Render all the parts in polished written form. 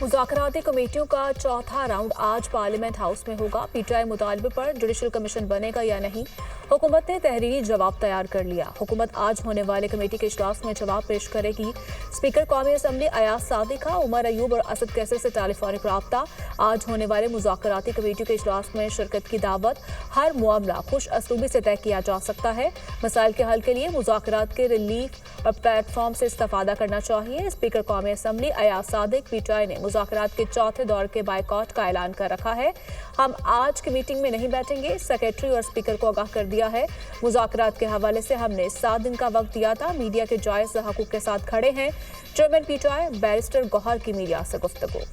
मुज़ाकराती कमेटियों का चौथा राउंड आज पार्लियामेंट हाउस में होगा। पीटीआई मुतालबे पर जुडिशल कमीशन बनेगा या नहीं, हुकूमत ने तहरीरी जवाब तैयार कर लिया। हुकूमत आज होने वाले कमेटी के इजलास में जवाब पेश करेगी। स्पीकर कौमी असम्बली अयाज सादिक का उमर अयूब और असद कैसर से टेलीफोनिक राब्ता। आज होने वाले मुज़ाकराती कमेटियों के इजलास में शिरकत की दावत। हर मामला खुश असलूबी से तय किया जा सकता है। मसाइल के हल के लिए मुज़ाकरात के रिलीफ और प्लेटफॉर्म से इस्तेफादा करना चाहिए। स्पीकर कौमी असम्बली अयाज सादिक पीटीआई ने मुज़ाकरात के चौथे दौर के बायकॉट का ऐलान कर रखा है। हम आज की मीटिंग में नहीं बैठेंगे, सेक्रेटरी और स्पीकर को आगाह कर दिया है। मुज़ाकरात के हवाले से हमने 7 दिन का वक्त दिया था। मीडिया के जायज़ हकूक़ के साथ खड़े हैं। चेयरमैन पीटीआई बैरिस्टर गौहर की मीडिया से गुफ्तगू।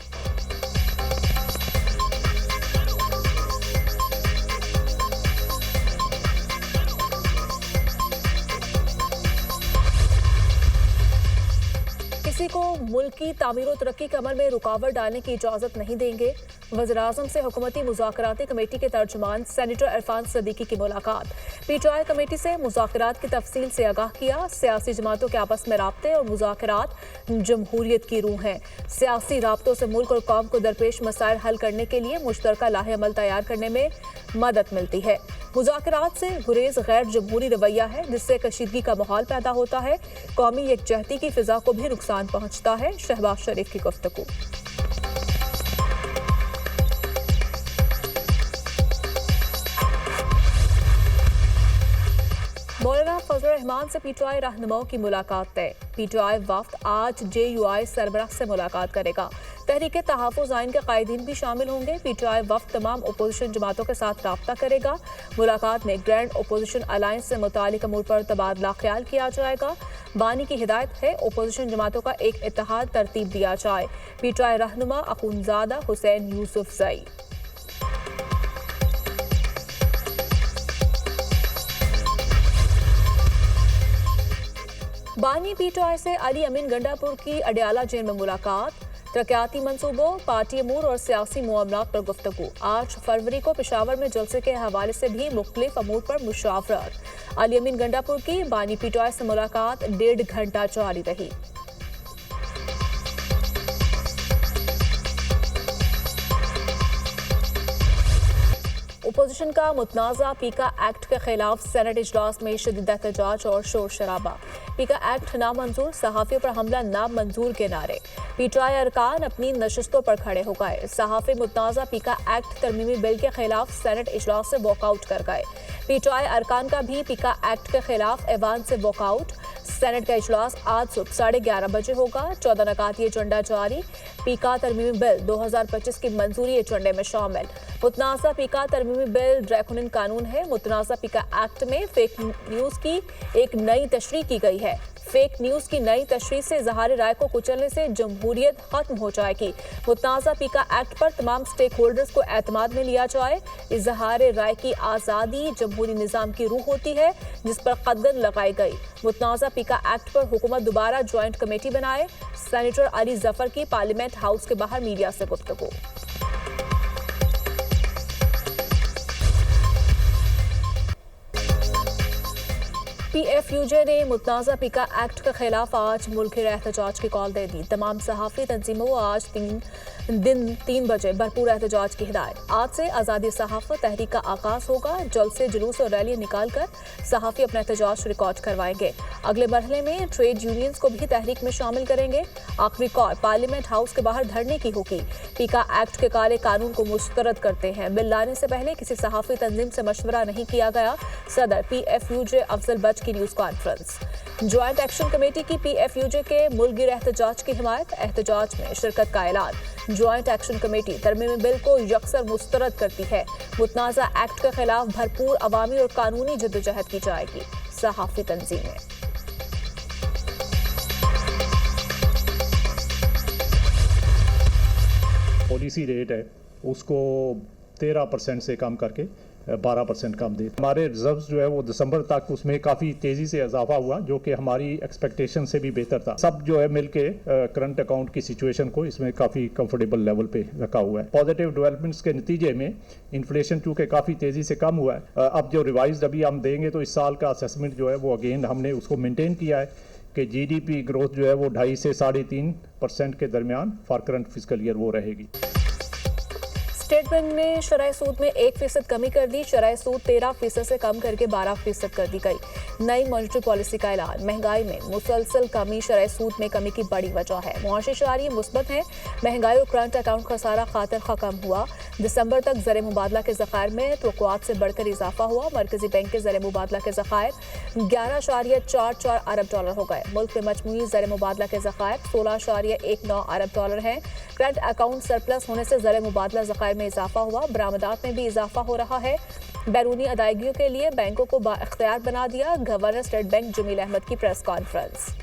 किसी को मुल्क की तामीर और तरक्की के अमल में रुकावट डालने की इजाज़त नहीं देंगे। वज़ीर-ए-आज़म से हुकूमती मुज़ाकराती कमेटी के तर्जुमान सेनेटर इरफान सदीकी की मुलाकात। पीटीआई कमेटी से मुज़ाकरात की तफसील से आगाह किया। सियासी जमातों के आपस में राब्ते और मुज़ाकरात जमहूरियत की रूह हैं। सियासी राब्तों से मुल्क और कौम को दरपेश मसाइल हल करने के लिए मुश्तरका लाहे अमल तैयार करने में मदद मिलती है। मुज़ाकरात से गुरेज गैर जमहूरी रवैया है, जिससे कशीदगी का माहौल पैदा होता है। कौमी यकजहती की फिजा को भी नुकसान पहुंचता है। शहबाज शरीफ की गुफ्तगू। मौलाना फजल रहमान से पीटीआई रहनुमाओं की मुलाकात तय। पीटीआई वफ्द आज जेयूआई सरबराह से मुलाकात करेगा। तहरीक तहफ़्फ़ुज़ आइन के कायदीन भी शामिल होंगे। पीटीआई वफ्द तमाम अपोजिशन जमातों के साथ राब्ता करेगा। मुलाकात में ग्रैंड अपोजिशन अलायंस से मुतालिक अमूर पर तबादला ख्याल किया जाएगा। बानी की हिदायत है अपोजिशन जमातों का एक इत्तेहाद तरतीब दिया जाए। पीटीआई रहनुमा अखुंज़ादा हुसैन यूसुफ ज़ई। बानी पीटीआई से अली अमीन गंडापुर की अडियाला जेल में मुलाकात। तरक्याती मंसूबों, पार्टी अमूर और सियासी मामलात पर गुफ्तगू। 8 फरवरी को पेशावर में जलसे के हवाले से भी मुख्तलिफ अमूर पर मुशावरत। अली अमीन गंडापुर की बानी पीटीआई से मुलाकात 1.5 घंटा जारी रही। अपोजिशन का मुतनाज़ा पीका एक्ट के खिलाफ सेनेट इजलास में शदीद एहतजाज और शोर शराबा। पीका एक्ट नामंजूर, सहाफ़ियों पर हमला नामंजूर के नारे। पीटीआई अरकान अपनी नशस्तों पर खड़े हो गए। सहाफ़ी मुतनाज़ा पीका एक्ट तरमीमी बिल के खिलाफ सेनेट इजलास से वॉकआउट कर गए। पीटीआई अरकान का भी पीका एक्ट के खिलाफ ऐवान से वॉकआउट। सेनेट का इजलास आज सुबह 11:30 बजे होगा। 14 नकाती एजेंडा जारी। पीका तरमीमी बिल 2025 की मंजूरी एजेंडे में शामिल। मुतनाज़ा पीका तरमीमी बिल ड्रैकोनियन कानून है। मुतनाज़ा पीका एक्ट में फेक न्यूज़ की एक नई तशरीह की गई है। फेक न्यूज़ की नई तशरीह से इज़हार राय को कुचलने से जमहूरियत खत्म हो जाएगी। मुतनाज़ा पीका एक्ट पर तमाम स्टेक होल्डर्स को एतमाद में लिया जाए। इज़हार राय की आज़ादी जमहूरी निज़ाम की रूह होती है, जिस पर कदम लगाई गई। मुतनाज़ा पीका एक्ट पर हुकूमत दोबारा ज्वाइंट कमेटी बनाए। सेनेटर अली जफर की पार्लियामेंट हाउस के बाहर मीडिया से गुफ्तगू। पीएफयूजे ने मुतनाज़ा पीका एक्ट के खिलाफ आज मुल्की एहतजाज की कॉल दे दी। तमाम सहाफ़ी तंजीमों को आज 3 बजे भरपूर एहतजाज की हिदायत। आज से आज़ादी सहाफ़त तहरीक का आगाज़ होगा। जल्द से जुलूस और रैली निकाल कर सहाफ़ी अपना एहतजाज रिकॉर्ड करवाएंगे। अगले मरहले में ट्रेड यूनियंस को भी तहरीक में शामिल करेंगे। आखिरी कॉल पार्लियामेंट हाउस के बाहर धरने की होगी। पीका एक्ट के काले कानून को मुस्तरद करते हैं। बिल लाने से पहले किसी सहाफ़ी तंजीम से मशवरा नहीं किया गया। सदर पीएफयूजे अफजल बट की news conference. Joint action committee की पीएफयूजे के मुल्की एहतजाज की हिमायत। एहतजाज में शिरकत का ऐलान। ज्वाइंट एक्शन कमेटी तरमीमी बिल को यकसर मुस्तरद करती है। मुतनाज़ा एक्ट के खिलाफ भरपूर अवामी और कानूनी जद्दोजहद की जाएगी। सहाफ़ी तंजीमें। पॉलिसी रेट है उसको 13% से कम करके 12% कम दे। हमारे रिजर्व्स जो है वो दिसंबर तक उसमें काफ़ी तेज़ी से इजाफा हुआ, जो कि हमारी एक्सपेक्टेशन से भी बेहतर था। सब जो है मिलके करंट अकाउंट की सिचुएशन को इसमें काफ़ी कंफर्टेबल लेवल पे रखा हुआ है। पॉजिटिव डेवलपमेंट्स के नतीजे में इन्फ्लेशन चूँकि काफ़ी तेज़ी से कम हुआ है, अब जो रिवाइज अभी हम देंगे तो इस साल का असेसमेंट जो है वो अगेन हमने उसको मेनटेन किया है कि जीडीपी ग्रोथ जो है वो 2.5 से 3.5% के दरमियान फॉर करंट फिजिकल ईयर वो रहेगी। स्टेट बैंक ने शरह सूद में 1% कमी कर दी। शरह सूद 13% से कम करके 12% कर दी गई। नई मॉनेटरी पॉलिसी का ऐलान। महंगाई में मुसलसल कमी शरह सूद में कमी की बड़ी वजह है। मुआशी शरारी मुस्बत है। महंगाई और करंट अकाउंट खसारा खातिर कम हुआ। दिसंबर तक ज़र मुबादला के ज़खायर में तवक्कुआत से बढ़कर इजाफा हुआ। मरकजी बैंक के ज़र मुबादला के ज़खायर 11.44 अरब डॉलर हो गए। मुल्क में मजमूई ज़र मुबादला के ज़खायर 16.19 अरब डॉलर हैं। करंट अकाउंट सरप्लस होने से ज़र मुबादला ज़खायर में इजाफा हुआ। बरामदात में भी इजाफा हो रहा है। बैरूनी अदायगियों के लिए बैंकों को बाइख्तियार बना दिया। Governor State Bank Jamil Ahmed की प्रेस कॉन्फ्रेंस।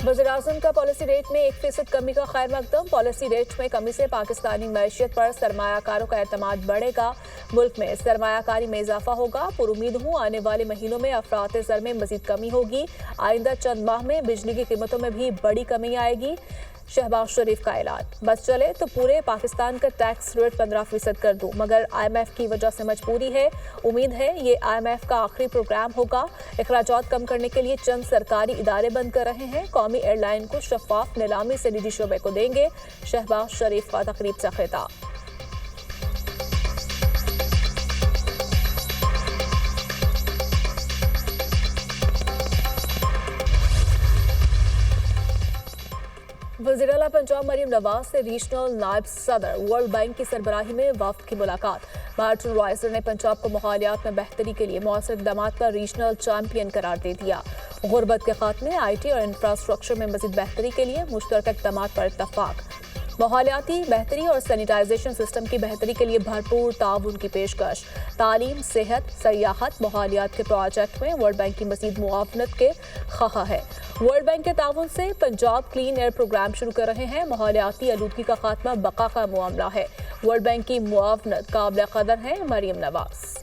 वज़ीर-ए-आज़म का पॉलिसी रेट में 1% कमी का खैर मकदम। पॉलिसी रेट में कमी से पाकिस्तानी मैशियत पर सरमायाकारों का एतमाद बढ़ेगा। मुल्क में सरमायाकारी में इजाफा होगा। पुरुमीद हूँ आने वाले महीनों में अफरात ज़र में मजीद कमी होगी। आइंदा चंद माह में बिजली की कीमतों में भी बड़ी कमी आएगी। शहबाज शरीफ का ऐलान। बस चले तो पूरे पाकिस्तान का टैक्स रेट 15% कर दूं, मगर IMF की वजह से मजबूरी है। उम्मीद है ये IMF का आखिरी प्रोग्राम होगा। अखराजात कम करने के लिए चंद सरकारी इदारे बंद कर रहे हैं। कौमी एयरलाइन को शफाफ नीलामी से निजी शोबे को देंगे। शहबाज शरीफ का तकरीब से खिताब। वज़ीर-ए-आला पंजाब मरीम नवाज से रीजनल नायब सदर वर्ल्ड बैंक की सरबराही में वफ्द की मुलाकात। मार्टिन रॉयसर ने पंजाब को माहौलियात में बेहतरी के लिए मौसर इक़दामात का रीजनल चैंपियन करार दे दिया। गुर्बत के खात्मे, IT और इंफ्रास्ट्रक्चर में मज़ीद बेहतरी के लिए मुश्तरका इक़दामात पर इत्तफाक। माहौलियाती बेहतरी और सैनिटाइजेशन सिस्टम की बेहतरी के लिए भरपूर ताउन की पेशकश। तालीम, सेहत, सयाहत, माहौलियात के प्रोजेक्ट में वर्ल्ड बैंक की मज़ीद मुआवनत के ख्वाह है। वर्ल्ड बैंक के ताउन से पंजाब क्लीन एयर प्रोग्राम शुरू कर रहे हैं। माहौलियाती आलूदगी का खात्मा बका का मामला है। वर्ल्ड बैंक की मुआवनत काबिल कदर है। मरीम नवाज।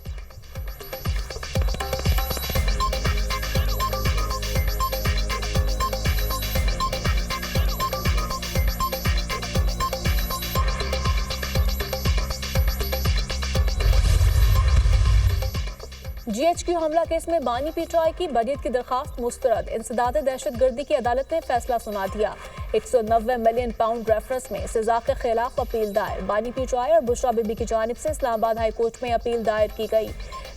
GHQ हमला केस में बानी PTI की बरीयत की दरखास्त मुस्तरद। इंसदाद दहशतगर्दी की अदालत ने फैसला सुना दिया। 190 मिलियन पाउंड रेफरेंस में सजा के खिलाफ अपील दायर। बानी PTI और बुशरा बीबी की जानिब से इस्लामाबाद हाई कोर्ट में अपील दायर की गई।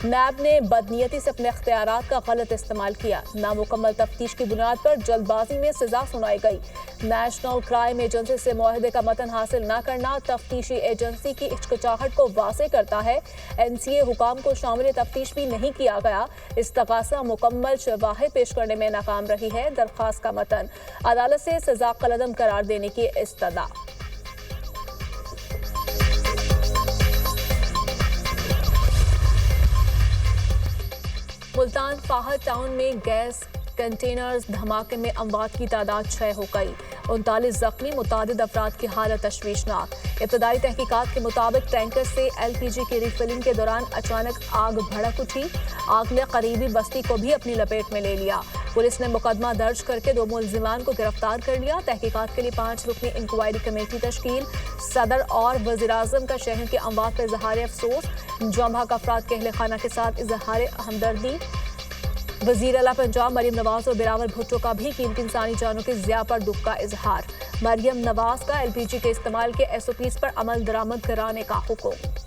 नैब ने बदनीयती से अपने इख्तियारात का गलत इस्तेमाल किया। नामुकम्मल तफ्तीश की बुनियाद पर जल्दबाजी में सजा सुनाई गई। नेशनल क्राइम एजेंसी से मुआहदे का मतन हासिल न करना तफ्तीशी एजेंसी की हिचकिचाहट को वाज़ेह करता है। NCA हुकाम को शामिल तफ्तीश भी नहीं किया गया। इस्तगासा मुकम्मल शवाहिद पेश करने में नाकाम रही है। दरख्वास्त का मतन अदालत से सजा कलअदम करार देने की इस्तदा। मुल्तान फाहद टाउन में गैस कंटेनर्स धमाके में अमवात की तादाद 6 हो गई। 39 जख्मी, मुतादिद अफराद की हालत तशवीशनाक। इब्तदाई तहकीकात के मुताबिक टैंकर से LPG की रिफिलिंग के दौरान अचानक आग भड़क उठी। आग ने करीबी बस्ती को भी अपनी लपेट में ले लिया। पुलिस ने मुकदमा दर्ज करके 2 मुलजिमान को गिरफ्तार कर लिया। तहकीकात के लिए 5 रुकनी इंक्वायरी कमेटी तश्कील। सदर और वज़ीर-ए-आज़म का शहर के अमवात पर इजहार अफसोस। जमहक अफराद के अहले खाना के साथ इजहार हमदर्दी। वज़ीर-ए-आला पंजाब मरीम नवाज और बिलावल भुट्टो का भी कीमती इंसानी जानों के ज़िया पर दुख का इजहार। मरीम नवाज का LPG के इस्तेमाल के SOPs पर अमल दरामद कराने का हुक्म।